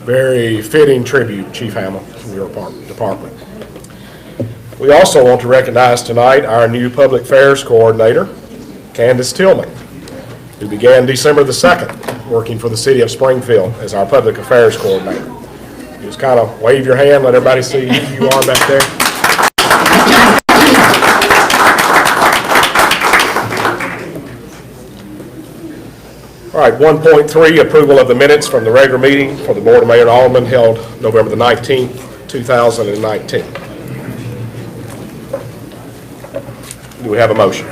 Very fitting tribute, Chief Hamill, from your department. We also want to recognize tonight our new Public Affairs Coordinator, Candace Tillman, who began December the 2nd working for the City of Springfield as our Public Affairs Coordinator. Just kind of wave your hand, let everybody see who you are back there. All right, 1.3, approval of the minutes from the regular meeting for the Board of Mayor and Alderman held November the 19th, 2019. Do we have a motion?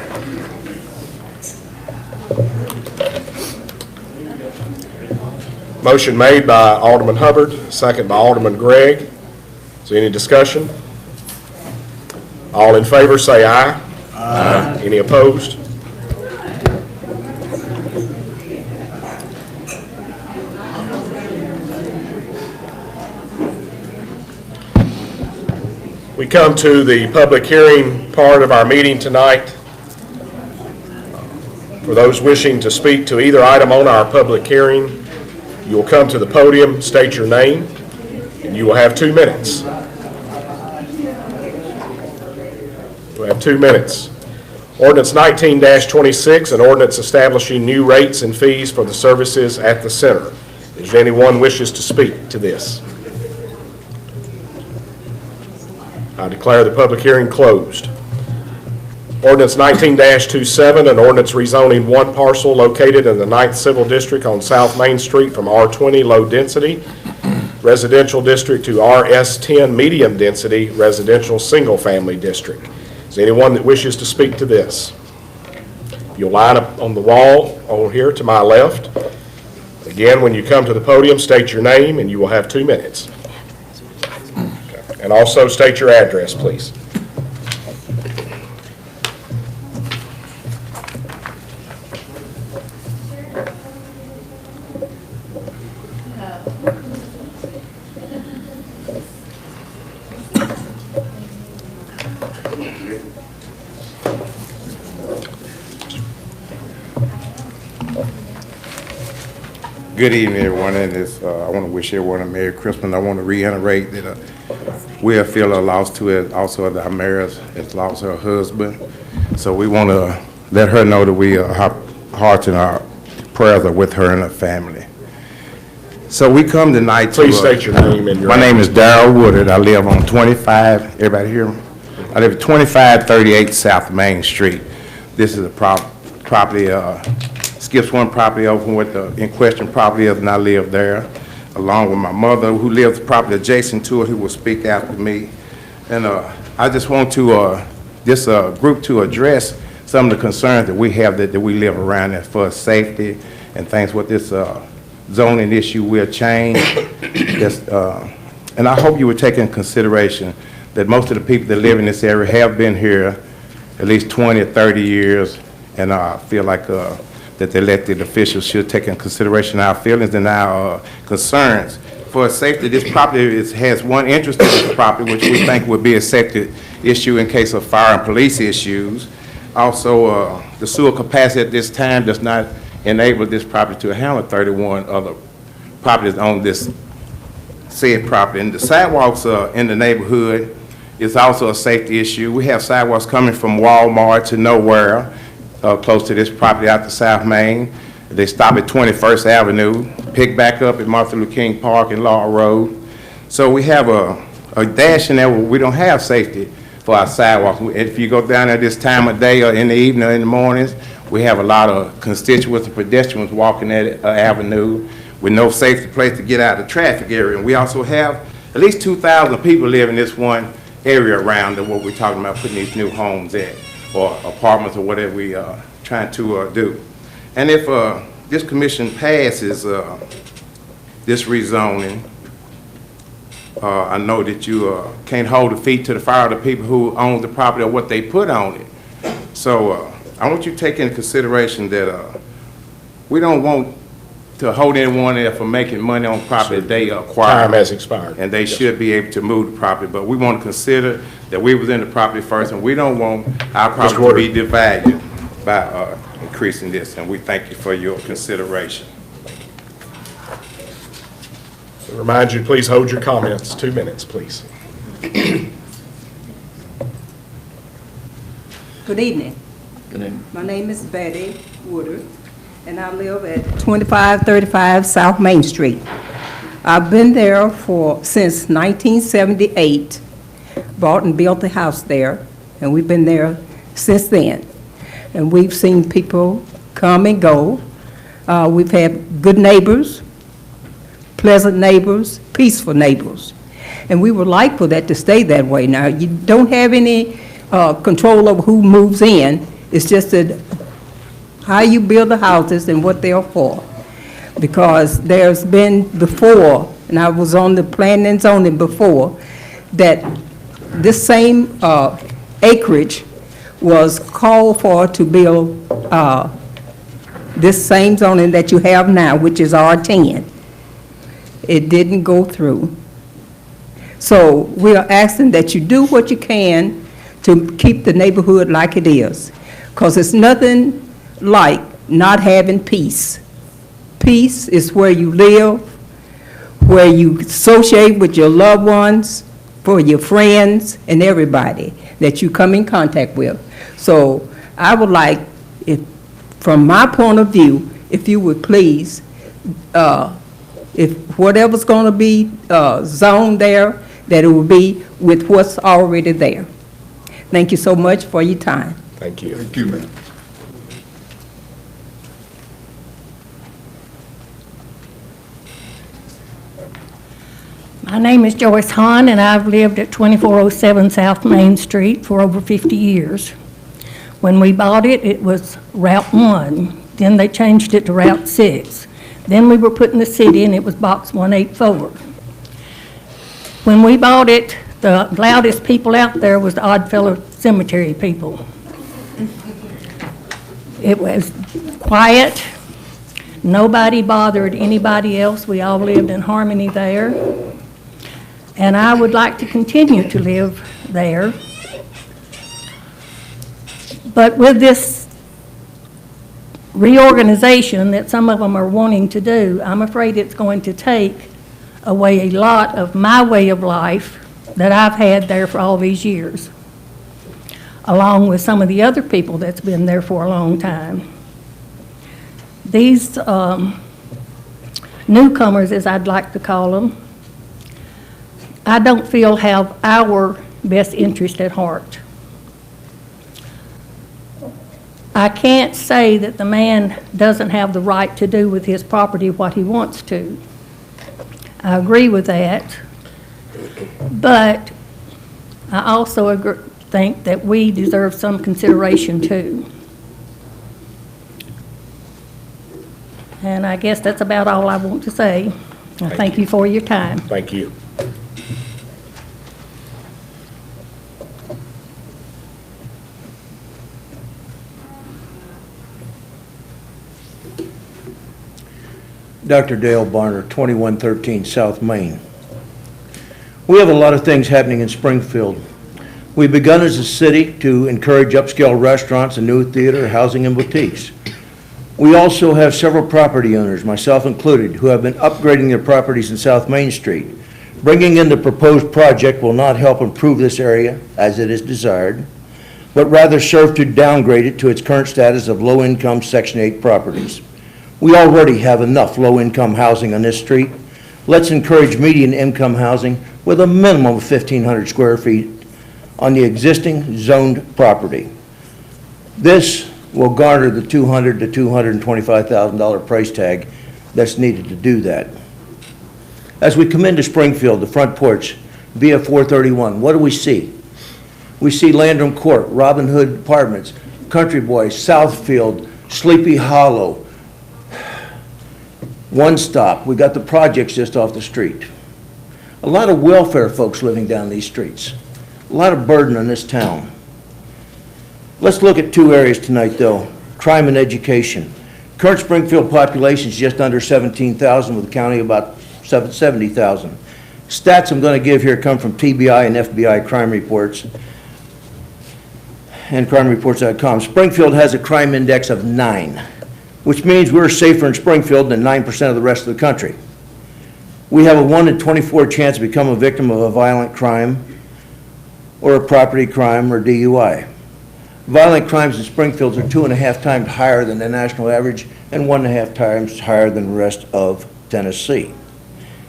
Motion made by Alderman Hubbard, second by Alderman Gregg. Is there any discussion? All in favor say aye. Aye. Any opposed? We come to the public hearing part of our meeting tonight. For those wishing to speak to either item on our public hearing, you will come to the podium, state your name, and you will have 2 minutes. You'll have 2 minutes. Ordinance 19-26, an ordinance establishing new rates and fees for the services at the center. Is there anyone wishes to speak to this? I declare the public hearing closed. Ordinance 19-27, an ordinance rezoning one parcel located in the 9th Civil District on South Main Street from R20 Low Density Residential District to RS10 Medium Density Residential Single Family District. Is there anyone that wishes to speak to this? You'll line up on the wall over here to my left. Again, when you come to the podium, state your name and you will have 2 minutes. Okay. And also state your address, please. Good evening, everyone, and I want to wish everyone a Merry Christmas. I want to reiterate that we feel a loss to it. Also, that our mayor has lost her husband, so we want to let her know that our hearts and our prayers are with her and her family. So we come tonight to... Please state your name and your... My name is Darrell Woodard. I live on 25, everybody hear me? I live at 2538 South Main Street. This is a property, skips one property over from what the in question property is, and I live there, along with my mother, who lives property adjacent to it, who will speak after me. And I just want to, this group to address some of the concerns that we have that we live around there for safety and things with this zoning issue will change. And I hope you would take in consideration that most of the people that live in this area have been here at least 20 or 30 years, and I feel like that the elected officials should take in consideration our feelings and our concerns. For safety, this property has one interest in this property, which we think would be a safety issue in case of fire and police issues. Also, the sewer capacity at this time does not enable this property to handle 31 other properties on this said property. And the sidewalks in the neighborhood is also a safety issue. We have sidewalks coming from Walmart to nowhere, close to this property out to South Main. They stop at 21st Avenue, pick back up at Martin Luther King Park and Law Road. So we have a dash in there where we don't have safety for our sidewalks. If you go down there this time of day or in the evening or in the mornings, we have a lot of constituents and pedestrians walking that avenue with no safety place to get out of the traffic area. And we also have at least 2,000 people live in this one area around what we're talking about putting these new homes at, or apartments, or whatever we are trying to do. And if this commission passes this rezoning, I know that you can't hold the feet to the fire of the people who own the property or what they put on it. So I want you to take into consideration that we don't want to hold anyone there for making money on property they acquire. Time has expired. And they should be able to move the property. But we want to consider that we was in the property first, and we don't want our property to be devalued by increasing this. And we thank you for your consideration. Remind you to please hold your comments 2 minutes, please. Good evening. Good evening. My name is Betty Woodard, and I live at 2535 South Main Street. I've been there since 1978, bought and built a house there, and we've been there since then. And we've seen people come and go. We've had good neighbors, pleasant neighbors, peaceful neighbors. And we would like for that to stay that way. Now, you don't have any control over who moves in. It's just that how you build the houses and what they're for. Because there's been before, and I was on the planning and zoning before, that this same acreage was called for to build this same zoning that you have now, which is R10. It didn't go through. So we are asking that you do what you can to keep the neighborhood like it is, because it's nothing like not having peace. Peace is where you live, where you associate with your loved ones, for your friends and everybody that you come in contact with. So I would like, from my point of view, if you would please, if whatever's going to be zoned there, that it will be with what's already there. Thank you so much for your time. Thank you. Thank you, ma'am. My name is Joyce Hahn, and I've lived at 2407 South Main Street for over 50 years. When we bought it, it was Route 1. Then they changed it to Route 6. Then we were put in the city, and it was Box 184. When we bought it, the loudest people out there was the Oddfellow Cemetery people. It was quiet. Nobody bothered anybody else. We all lived in harmony there. And I would like to continue to live there. But with this reorganization that some of them are wanting to do, I'm afraid it's going to take away a lot of my way of life that I've had there for all these years, along with some of the other people that's been there for a long time. These newcomers, as I'd like to call them, I don't feel have our best interest at heart. I can't say that the man doesn't have the right to do with his property what he wants to. I agree with that. But I also think that we deserve some consideration too. And I guess that's about all I want to say. Thank you for your time. Thank you. Dr. Dale Barner, 2113 South Main. We have a lot of things happening in Springfield. We've begun as a city to encourage upscale restaurants and new theater, housing, and boutiques. We also have several property owners, myself included, who have been upgrading their properties in South Main Street. Bringing in the proposed project will not help improve this area as it is desired, but rather serve to downgrade it to its current status of low-income Section 8 properties. We already have enough low-income housing on this street. Let's encourage median income housing with a minimum of 1,500 square feet on the existing zoned property. This will garner the $200,000 to $225,000 price tag that's needed to do that. As we come into Springfield, the front porch, via 431, what do we see? We see Landrum Court, Robin Hood Apartments, Country Boy, Southfield, Sleepy Hollow, One Stop. We got the projects just off the street. A lot of welfare folks living down these streets. A lot of burden on this town. Let's look at two areas tonight, though. Crime and education. Current Springfield population is just under 17,000, with the county about 70,000. Stats I'm going to give here come from TBI and FBI crime reports and crimereports.com. Springfield has a crime index of 9, which means we're safer in Springfield than 9% of the rest of the country. We have a 1 in 24 chance to become a victim of a violent crime or a property crime or DUI. Violent crimes in Springfield are 2.5 times higher than the national average and 1.5 times higher than the rest of Tennessee.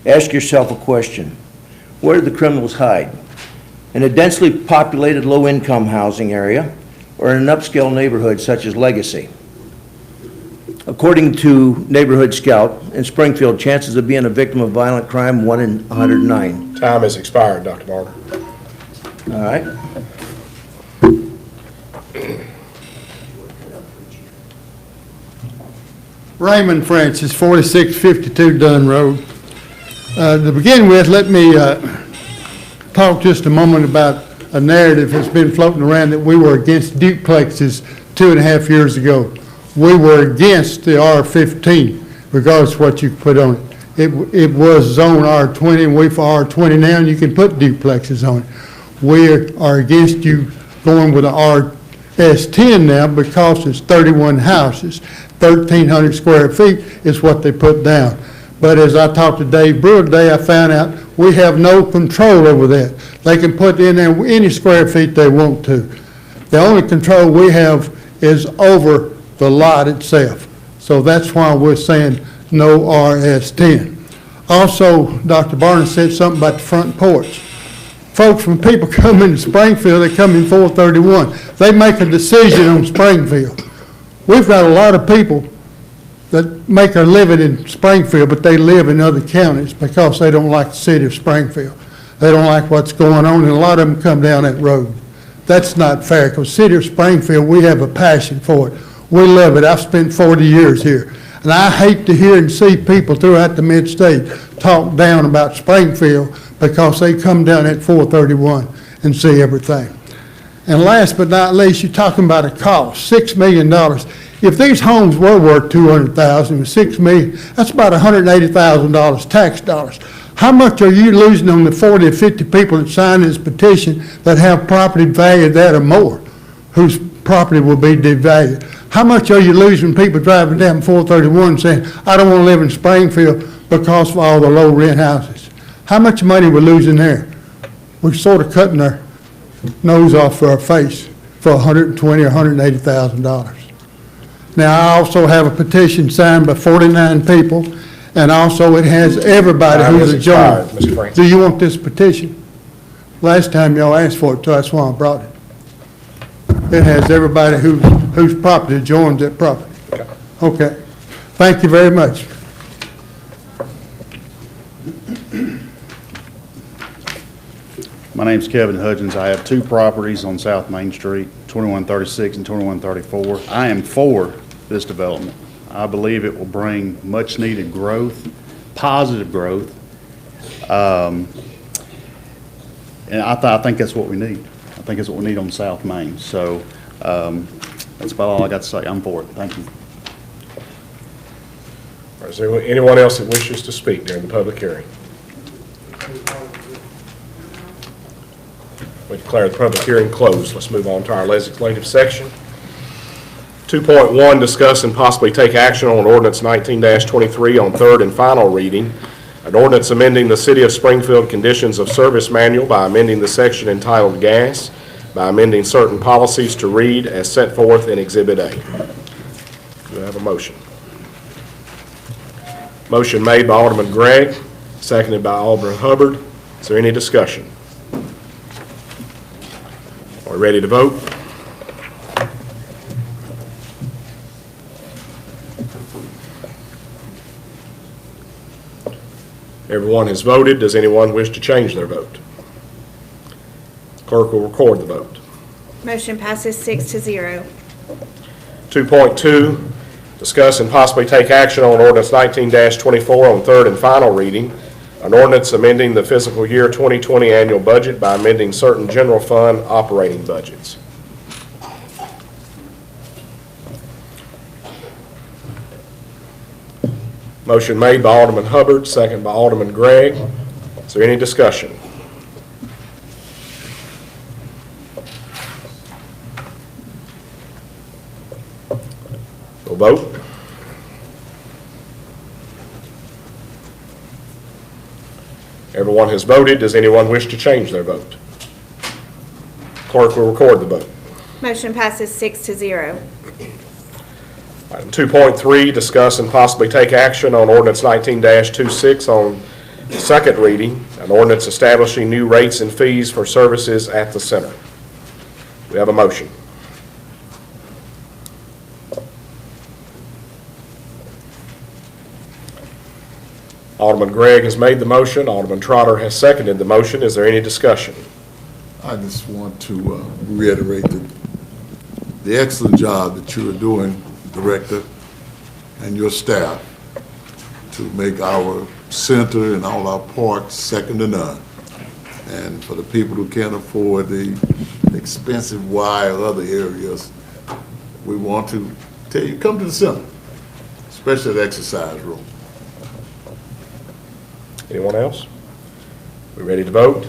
Ask yourself a question. Where do the criminals hide? In a densely populated low-income housing area or in an upscale neighborhood such as Legacy? According to Neighborhood Scout, in Springfield, chances of being a victim of violent crime, 1 in 109. Time has expired, Dr. Barner. All right? Raymond Francis, 4652 Dunn Road. To begin with, let me talk just a moment about a narrative that's been floating around that we were against duplexes 2.5 years ago. We were against the R15, regardless of what you put on it. It was zone R20, and we for R20 now, and you can put duplexes on it. We are against you going with the RS10 now because it's 31 houses. 1,300 square feet is what they put down. But as I talked to Dave Brewer today, I found out we have no control over that. They can put in there any square feet they want to. The only control we have is over the lot itself. So that's why we're saying no RS10. Also, Dr. Barnes said something about the front porch. Folks, when people come into Springfield, they come in 431. They make a decision on Springfield. We've got a lot of people that make their living in Springfield, but they live in other counties because they don't like the city of Springfield. They don't like what's going on, and a lot of them come down that road. That's not fair, because the city of Springfield, we have a passion for it. We love it. I've spent 40 years here, and I hate to hear and see people throughout the mid-state talk down about Springfield because they come down at 431 and see everything. And last but not least, you're talking about a cost, $6 million. If these homes were worth $200,000 with $6 million, that's about $180,000 tax dollars. How much are you losing on the 40 or 50 people that signed this petition that have property valued that or more, whose property will be devalued? How much are you losing people driving down 431 saying, I don't want to live in Springfield because of all the low rent houses? How much money we're losing there? We're sort of cutting our nose off for our face for $120,000 or $180,000. Now, I also have a petition signed by 49 people, and also it has everybody Time who's has adjourned. expired, Mr. Francis. Do you want this petition? Last time y'all asked for it, so that's why I brought it. It has everybody whose property joins that property. Okay. Thank you very much. My name's Kevin Hudgens. I have 2 properties on South Main Street, 2136 and 2134. I am for this development. I believe it will bring much-needed growth, positive growth, and I think that's what we need. I think that's what we need on South Main. So that's about all I got to say. I'm for it. Thank you. Is there anyone else that wishes to speak during the public hearing? We declare the public hearing closed. Let's move on to our legislative section. 2.1, discuss and possibly take action on ordinance 19-23 on third and final reading. An ordinance amending the City of Springfield Conditions of Service Manual by amending the section entitled Gas, by amending certain policies to read as set forth in Exhibit A. Do I have a motion? Motion made by Alderman Gregg, seconded by Alderman Hubbard. Is there any discussion? Are we ready to vote? Everyone has voted. Does anyone wish to change their vote? Clerk will record the vote. Motion passes 6-0. 2.2, discuss and possibly take action on ordinance 19-24 on third and final reading. An ordinance amending the fiscal year 2020 annual budget by amending certain general fund operating budgets. Motion made by Alderman Hubbard, second by Alderman Gregg. Is there any discussion? We'll vote. Everyone has voted. Does anyone wish to change their vote? Clerk will record the vote. Motion passes 6-0. Item 2.3, discuss and possibly take action on ordinance 19-26 on second reading, an ordinance establishing new rates and fees for services at the center. We have a motion. Alderman Gregg has made the motion. Alderman Trotter has seconded the motion. Is there any discussion? I just want to reiterate the excellent job that you are doing, Director, and your staff to make our center and all our parks second to none. And for the people who can't afford the expensive Y or other areas, we want to tell you, come to the center, especially the exercise room. Anyone else? We ready to vote?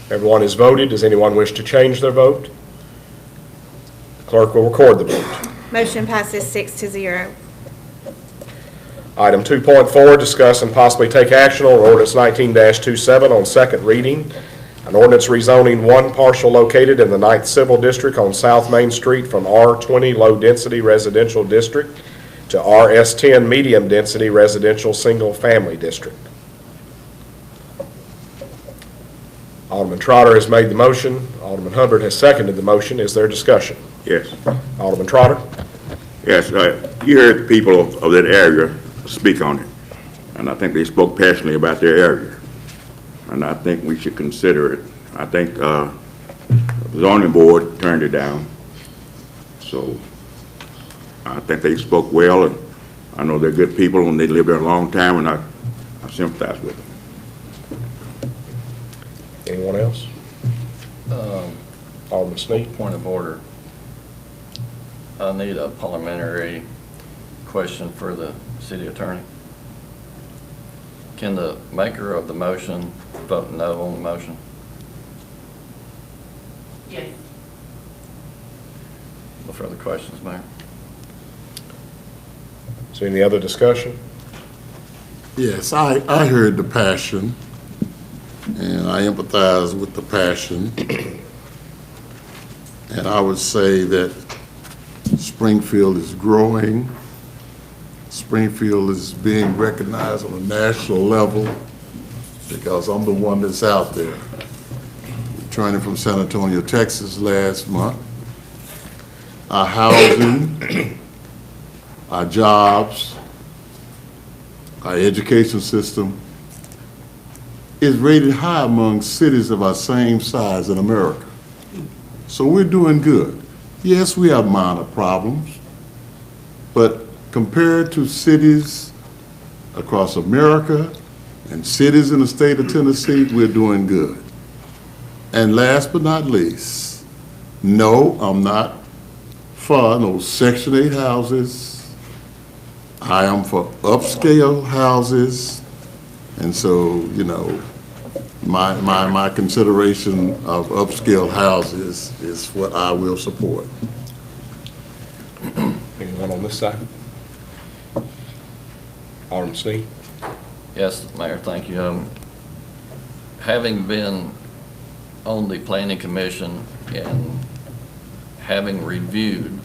Everyone has voted. Does anyone wish to change their vote? The clerk will record the vote. Motion passes 6-0. Item 2.4, discuss and possibly take action on ordinance 19-27 on second reading. An ordinance rezoning one parcel located in the 9th Civil District on South Main Street from R20 Low Density Residential District to RS10 Medium Density Residential Single Family District. Alderman Trotter has made the motion. Alderman Hubbard has seconded the motion. Is there discussion? Yes, Alderman Trotter? yes. You heard the people of that area speak on it, and I think they spoke passionately about their area, and I think we should consider it. I think the zoning board turned it down, so I think they spoke well, and I know they're good people, and they lived there a long time, and I sympathize with them. Anyone else? Alderman Sneed? Point of order. I need a parliamentary question for the city attorney. Can the maker of the motion vote no on the motion? Yes. No further questions, Mayor? Is there any other discussion? Yes, I heard the passion, and I empathize with the passion. And I would say that Springfield is growing. Springfield is being recognized on a national level because I'm the one that's out there. Returning from San Antonio, Texas last month. Our housing, our jobs, our education system is rated high among cities of our same size in America. So we're doing good. Yes, we have minor problems, but compared to cities across America and cities in the state of Tennessee, we're doing good. And last but not least, no, I'm not for no Section 8 houses. I am for upscale houses. And so, you know, my consideration of upscale houses is what I will support. Anyone on this side? Alderman Sneed? Yes, Mayor, thank you. Having been on the planning commission and having reviewed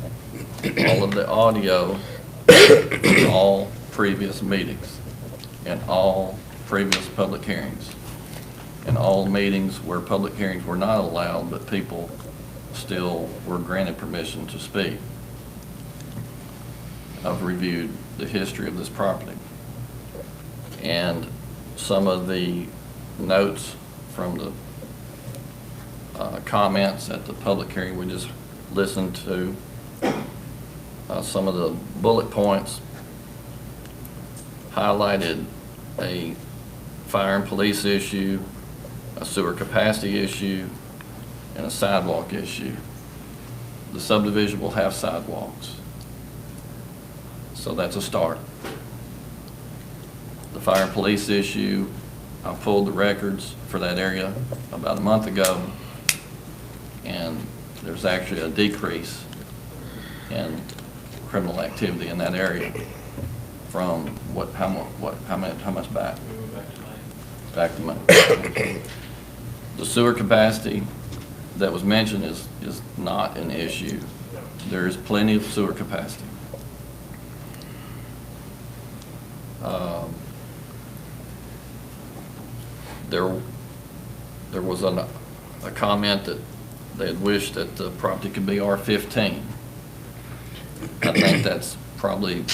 all of the audio in all previous meetings and all previous public hearings and all meetings where public hearings were not allowed but people still were granted permission to speak, I've reviewed the history of this property. And some of the notes from the comments at the public hearing we just listened to, some of the bullet points highlighted a fire and police issue, a sewer capacity issue, and a sidewalk issue. The subdivision will have sidewalks, so that's a start. The fire and police issue, I pulled the records for that area about a month ago, and there's actually a decrease in criminal activity in that area from how much back? Back to money. The sewer capacity that was mentioned is not an issue. There is plenty of sewer capacity. There was a comment that they had wished that the property could be R15. I think that's probably,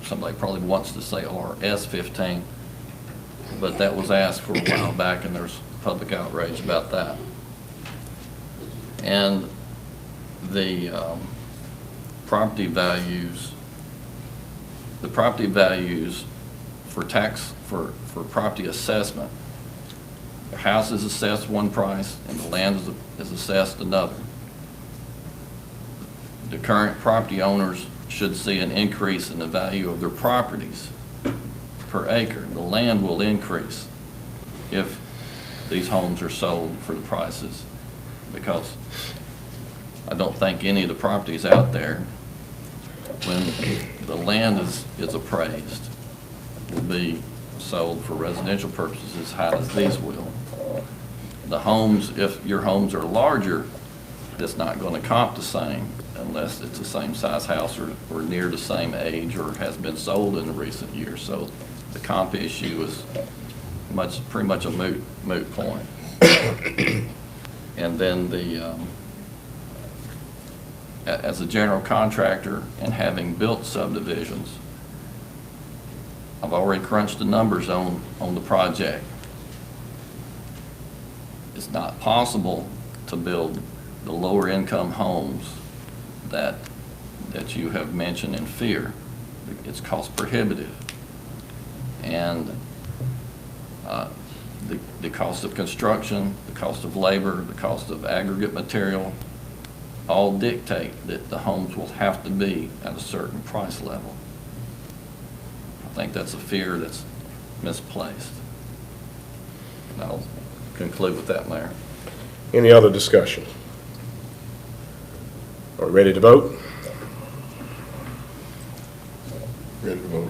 somebody probably wants to say RS15, but that was asked for a while back, and there's public outrage about that. And the property values for for property assessment, the house is assessed one price and the land is assessed another. The current property owners should see an increase in the value of their properties per acre. The land will increase if these homes are sold for the prices, because I don't think any of the properties out there, when the land is appraised, will be sold for residential purposes as high as these will. The homes, if your homes are larger, it's not going to comp the same unless it's the same size house or near the same age or has been sold in the recent years. So the comp issue is pretty much a moot point. And then as a general contractor and having built subdivisions, I've already crunched the numbers on the project. It's not possible to build the lower income homes that you have mentioned in fear. It's cost prohibitive. And the cost of construction, the cost of labor, the cost of aggregate material, all dictate that the homes will have to be at a certain price level. I think that's a fear that's misplaced. And I'll conclude with that, Mayor. Any other discussion? Are we ready to vote? Ready to vote?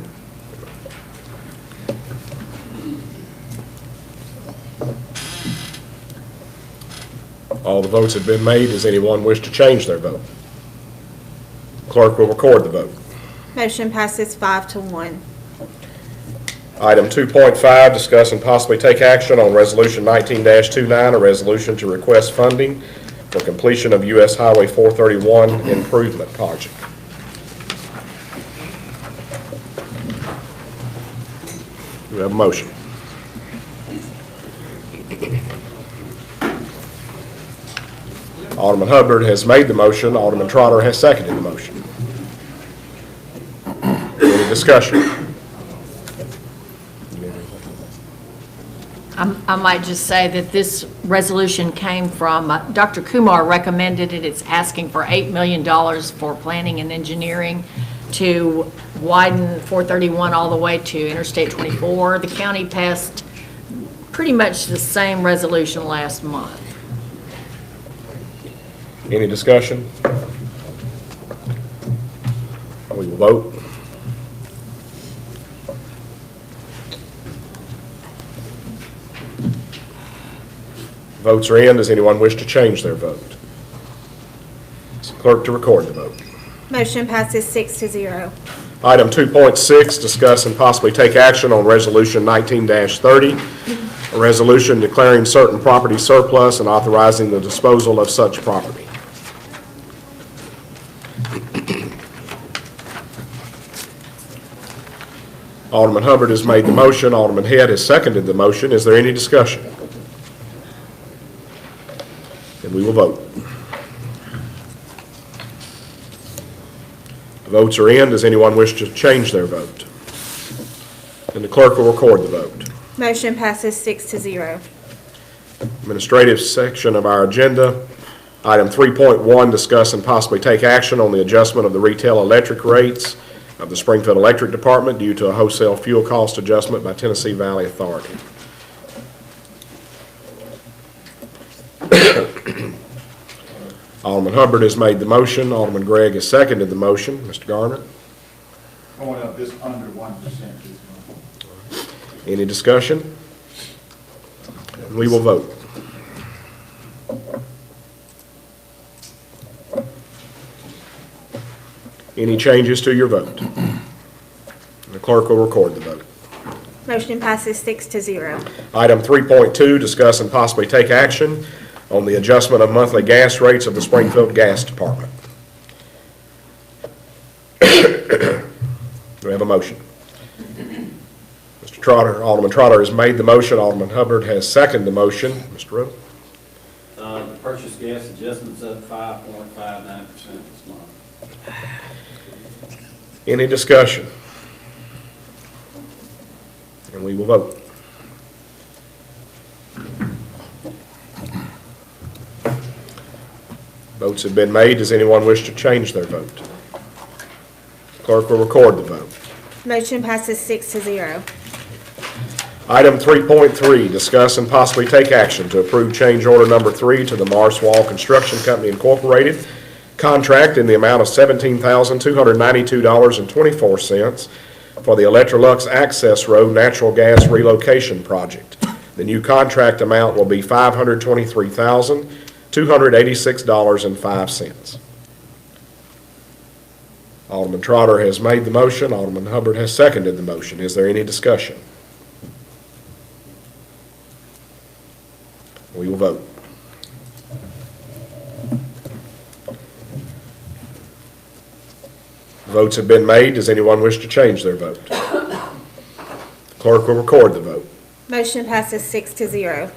All the votes have been made. Does anyone wish to change their vote? Clerk will record the vote. Motion passes 5-1. Item 2.5, discuss and possibly take action on Resolution 19-29, a resolution to request funding for completion of U.S. Highway 431 improvement project. Do we have a motion? Alderman Hubbard has made the motion. Alderman Trotter has seconded the motion. Any discussion? I might just say that this resolution came from, Dr. Kumar recommended it. It's asking for $8 million for planning and engineering to widen 431 all the way to Interstate 24. The county passed pretty much the same resolution last month. Any discussion? We will vote. Votes are in. Does anyone wish to change their vote? Ask the clerk to record the vote. Motion passes 6-0. Item 2.6, discuss and possibly take action on Resolution 19-30, a resolution declaring certain property surplus and authorizing the disposal of such property. Alderman Hubbard has made the motion. Alderman Head has seconded the motion. Is there any discussion? Then we will vote. The votes are in. Does anyone wish to change their vote? And the clerk will record the vote. Motion passes 6-0. Administrative section of our agenda. Item 3.1, discuss and possibly take action on the adjustment of the retail electric rates of the Springfield Electric Department due to a wholesale fuel cost adjustment by Tennessee Valley Authority. Alderman Hubbard has made the motion. Alderman Gregg has seconded the motion. Mr. Garner, Going up just under 1% this month. any discussion? We will vote. Any changes to your vote? The clerk will record the vote. Motion passes 6-0. Item 3.2, discuss and possibly take action on the adjustment of monthly gas rates of the Springfield Gas Department. Do we have a motion? Mr. Trotter, Alderman Trotter has made the motion. Alderman Hubbard has seconded the motion. Mr. Riddle? The purchase gas adjustment's up 5.59% this month. Any discussion? And we will vote. Votes have been made. Does anyone wish to change their vote? Clerk will record the vote. Motion passes 6-0. Item 3.3, discuss and possibly take action to approve change order number 3 to the Mars Wall Construction Company Incorporated contract in the amount of $17,292.24 for the Electrolux Access Road Natural Gas Relocation Project. The new contract amount will be $523,286.05. Alderman Trotter has made the motion. Alderman Hubbard has seconded the motion. Is there any discussion? We will vote. Votes have been made. Does anyone wish to change their vote? Clerk will record the vote. Motion passes 6-0.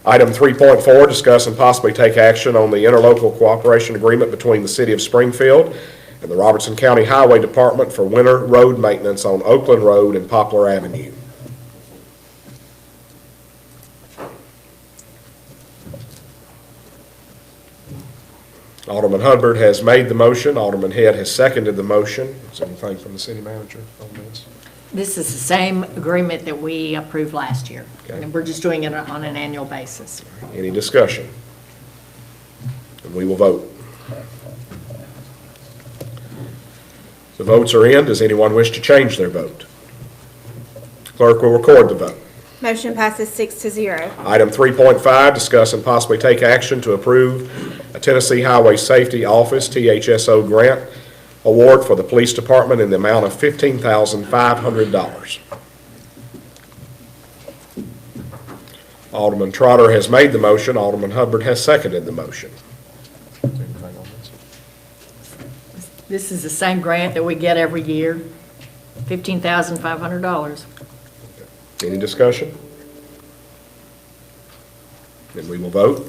Item 3.4, discuss and possibly take action on the interlocal cooperation agreement between the City of Springfield and the Robertson County Highway Department for winter road maintenance on Oakland Road and Poplar Avenue. Alderman Hubbard has made the motion. Alderman Head has seconded the motion. Is there anything from the city manager on this? This is the same agreement that we approved last year. Okay. And we're just doing it on an annual basis. Any discussion? And we will vote. The votes are in. Does anyone wish to change their vote? Clerk will record the vote. Motion passes 6-0. Item 3.5, discuss and possibly take action to approve a Tennessee Highway Safety Office, THSO grant award for the police department in the amount of $15,500. Alderman Trotter has made the motion. Alderman Hubbard has seconded the motion. This is the same grant that we get every year, $15,500. Any discussion? Then we will vote.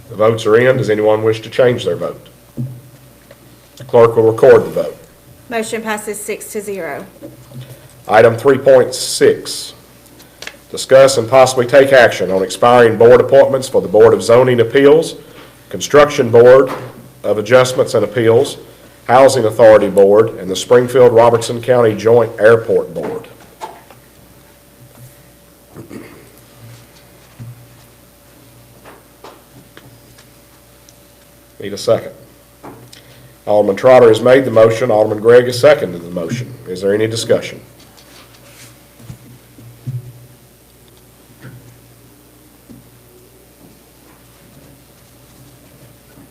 The votes are in. Does anyone wish to change their vote? Clerk will record the vote. Motion passes 6-0. Item 3.6, discuss and possibly take action on expiring board appointments for the Board of Zoning Appeals, Construction Board of Adjustments and Appeals, Housing Authority Board, and the Springfield-Robertson County Joint Airport Board. Need a second. Alderman Trotter has made the motion. Alderman Gregg has seconded the motion. Is there any discussion?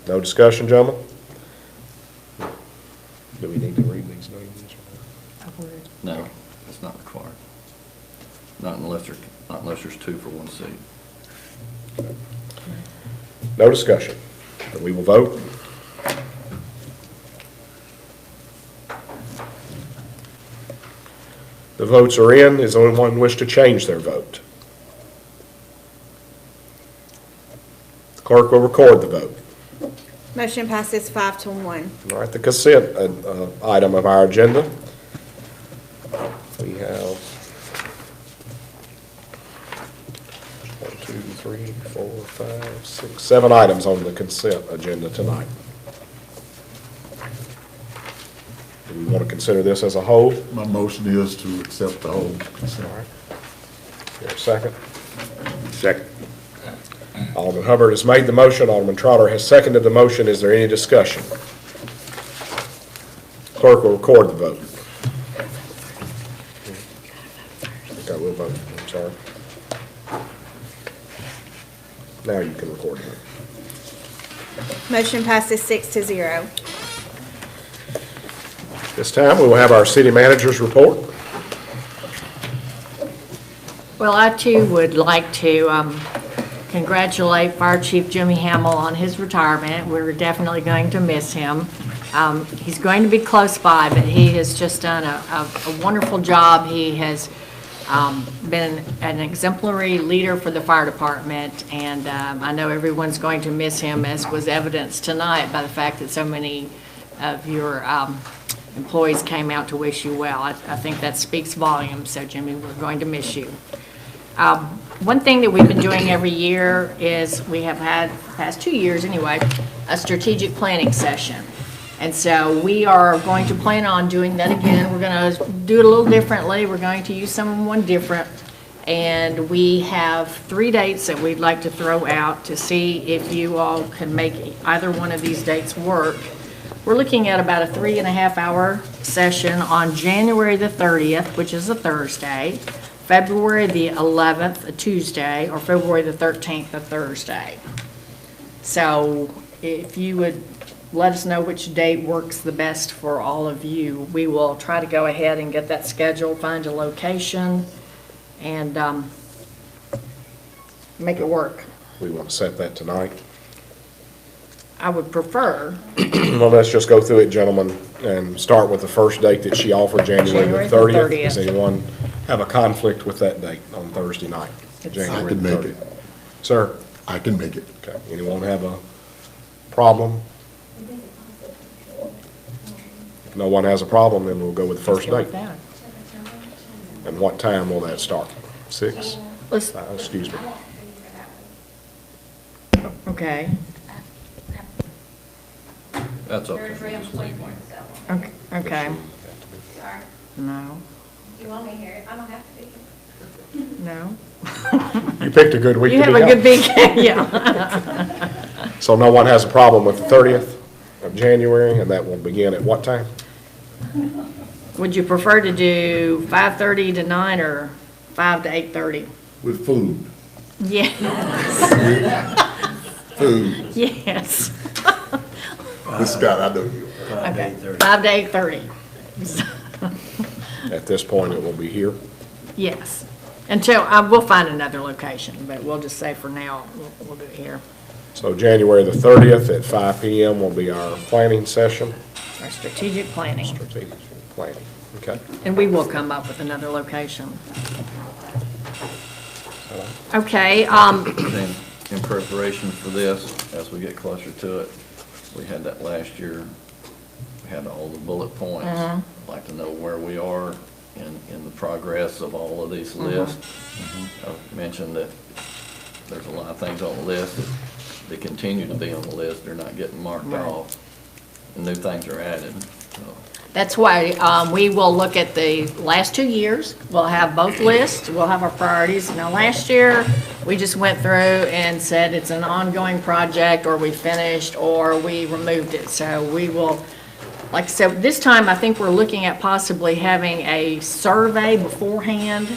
No discussion, gentlemen? Do we need to read these names? No, it's not required. Not unless there's two for one seat. No discussion. Then we will vote. The votes are in. Does anyone wish to change their vote? The clerk will record the vote. Motion passes 5-1. All right, the consent item of our agenda. We have 1, 2, 3, 4, 5, 6, 7 items on the consent agenda tonight. Do we want to consider this as a whole? My motion is to accept the whole consent. All right. Here, a second. Second. Alderman Hubbard has made the motion. Alderman Trotter has seconded the motion. Is there any discussion? Clerk will record the vote. I think I will vote. I'm sorry. Now you can record it. Motion passes 6-0. This time, we will have our city manager's report. Well, I too would like to congratulate Fire Chief Jimmy Hamill on his retirement. We're definitely going to miss him. He's going to be close by, but he has just done a wonderful job. He has been an exemplary leader for the fire department, and I know everyone's going to miss him, as was evidenced tonight by the fact that so many of your employees came out to wish you well. I think that speaks volumes, so Jimmy, we're going to miss you. One thing that we've been doing every year is we have had, the past 2 years anyway, a strategic planning session. And so we are going to plan on doing that again. We're going to do it a little differently. We're going to use someone different. And we have 3 dates that we'd like to throw out to see if you all can make either one of these dates work. We're looking at about a 3.5-hour session on January the 30th, which is a Thursday, February the 11th, a Tuesday, or February the 13th, a Thursday. So if you would let us know which date works the best for all of you, we will try to go ahead and get that scheduled, find a location, and make it work. We want to set that tonight. I would prefer. Well, let's just go through it, gentlemen, and start with the first date that she offered, January the 30th. Does anyone have a conflict with that date on Thursday night? January I can the make 30th? it. Sir? I can make it. Okay. Anyone have a problem? If no one has a problem, then we'll go with the first date. And what time will that start? 6? Excuse me. Okay. That's okay. Just leave it. Okay. Sorry. No. You want me here? I don't have to be. No. You picked a good week You to have be a out. good weekend, yeah. So no one has a problem with the 30th of January, and that will begin at what time? Would you prefer to do 5:30 to 9 or 5 to 8:30? With food. Yes, Food. yes. Miss Scott, I know you. Okay, 5 to 8:30. At this point, it will be here. Yes. Until, we'll find another location, but we'll just say for now, we'll do it here. So January the 30th at 5 p.m. will be our planning session. Our strategic planning. Strategic planning, okay. And we will come up with another location. Okay, In preparation for this, as we get closer to it, we had that last year, we had all the bullet points. I'd like to know where we are in the progress of all of these lists. I've mentioned that there's a lot of things on the list that continue to be on the list, they're not getting marked off, and new things are added, so. that's why we will look at the last 2 years. We'll have both lists. We'll have our priorities. Now, last year, we just went through and said it's an ongoing project, or we finished, or we removed it. So we will, like I said, this time I think we're looking at possibly having a survey beforehand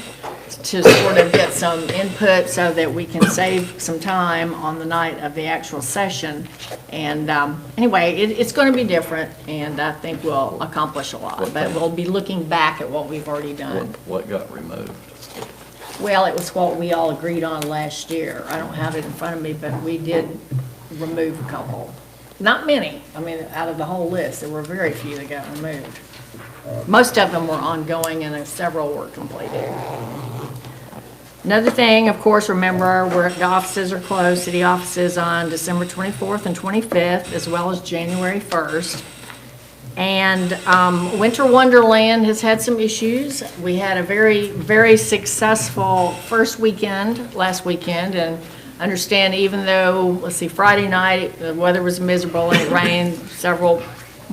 to sort of get some input so that we can save some time on the night of the actual session. And anyway, it's going to be different, and I think we'll accomplish a lot. But we'll be looking back at what we've already done. What got removed? Well, it was what we all agreed on last year. I don't have it in front of me, but we did remove a couple. Not many. I mean, out of the whole list, there were very few that got removed. Most of them were ongoing, and several were completed. Another thing, of course, remember, the offices are closed, city offices on December 24th and 25th, as well as January 1st. And Winter Wonderland has had some issues. We had a very, very successful first weekend, last weekend, and understand even though, let's see, Friday night, the weather was miserable and it rained several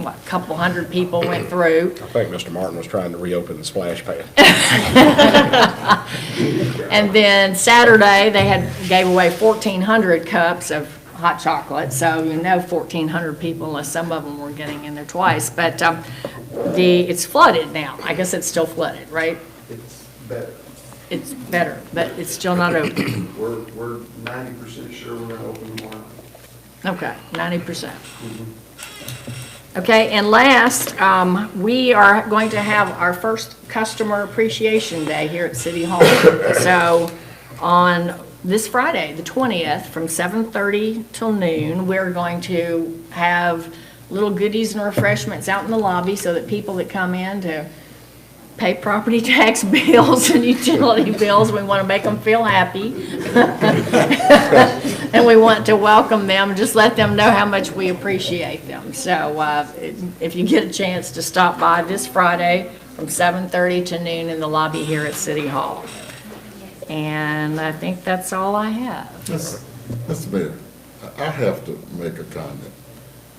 what, a couple hundred people went through. I think Mr. Martin was trying to reopen the splash pad. And then Saturday, they gave away 1,400 cups of hot chocolate, so 1,400 people, unless some of them were getting in there twice. But it's flooded now. I guess it's still flooded, right? It's better. It's better, but it's still not open. We're 90% sure we're gonna open tomorrow. Okay, 90%. Okay, and last, we are going to have our first Customer Appreciation Day here at City Hall. So on this Friday, the 20th, from 7:30 till noon, we're going to have little goodies and refreshments out in the lobby so that people that come in to pay property tax bills and utility bills, we want to make them feel happy. And we want to welcome them, just let them know how much we appreciate them. So if you get a chance to stop by this Friday from 7:30 to noon in the lobby here at City Hall. And I think that's all I have. Mr. Mayor, I have to make a comment,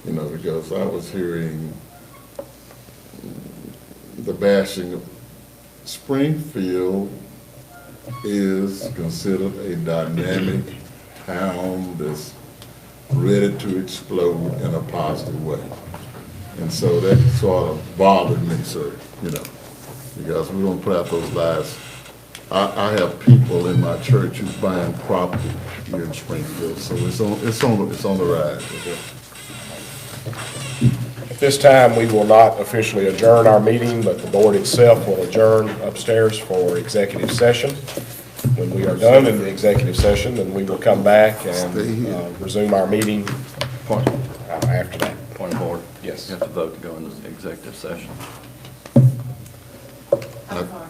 because I was hearing the bashing of Springfield is considered a dynamic town that's ready to explode in a positive way. And so that sort of bothered me, sir, because we don't play out those lies. I have people in my church who's buying property here in Springfield, so it's on the rise. At this time, we will not officially adjourn our meeting, but the board itself will adjourn upstairs for executive session. When we are done in the executive session, then we will come back and resume our meeting after that. Point of order. Yes. You have to vote to go into executive session.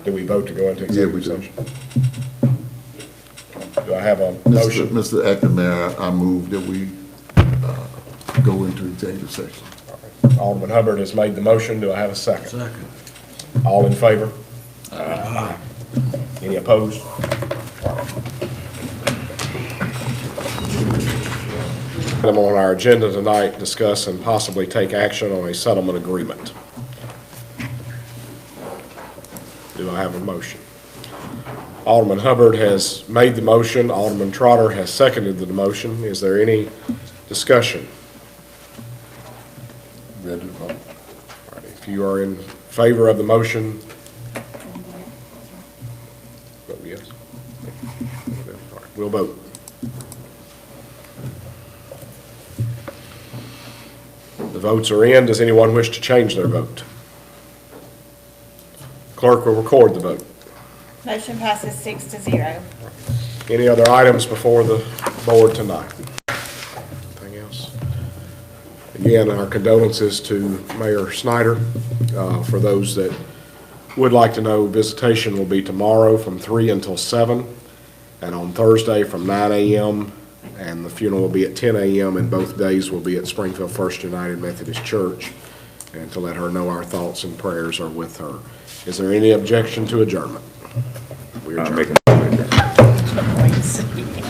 Do we vote to go into Yeah, we executive do. session? Do I have a motion? Mr. Acting Mayor, I move that we go into executive session. Alderman Hubbard has made the motion. Do I have a second? Second. All in favor? Aye. Any opposed? Item on our agenda tonight, discuss and possibly take action on a settlement agreement. Do I have a motion? Alderman Hubbard has made the motion. Alderman Trotter has seconded the motion. Is there any discussion? Ready to vote? All right, if you are in favor of the motion, vote yes. All right, we'll vote. The votes are in. Does anyone wish to change their vote? Clerk will record the vote. Motion passes 6-0. Any other items before the board tonight? Anything else? Again, our condolences to Mayor Snyder. For those that would like to know, visitation will be tomorrow from 3 until 7, and on Thursday from 9 a.m., and the funeral will be at 10 a.m., and both days will be at Springfield First United Methodist Church, and to let her know our thoughts and prayers are with her. Is there any objection to adjournment? We adjourn.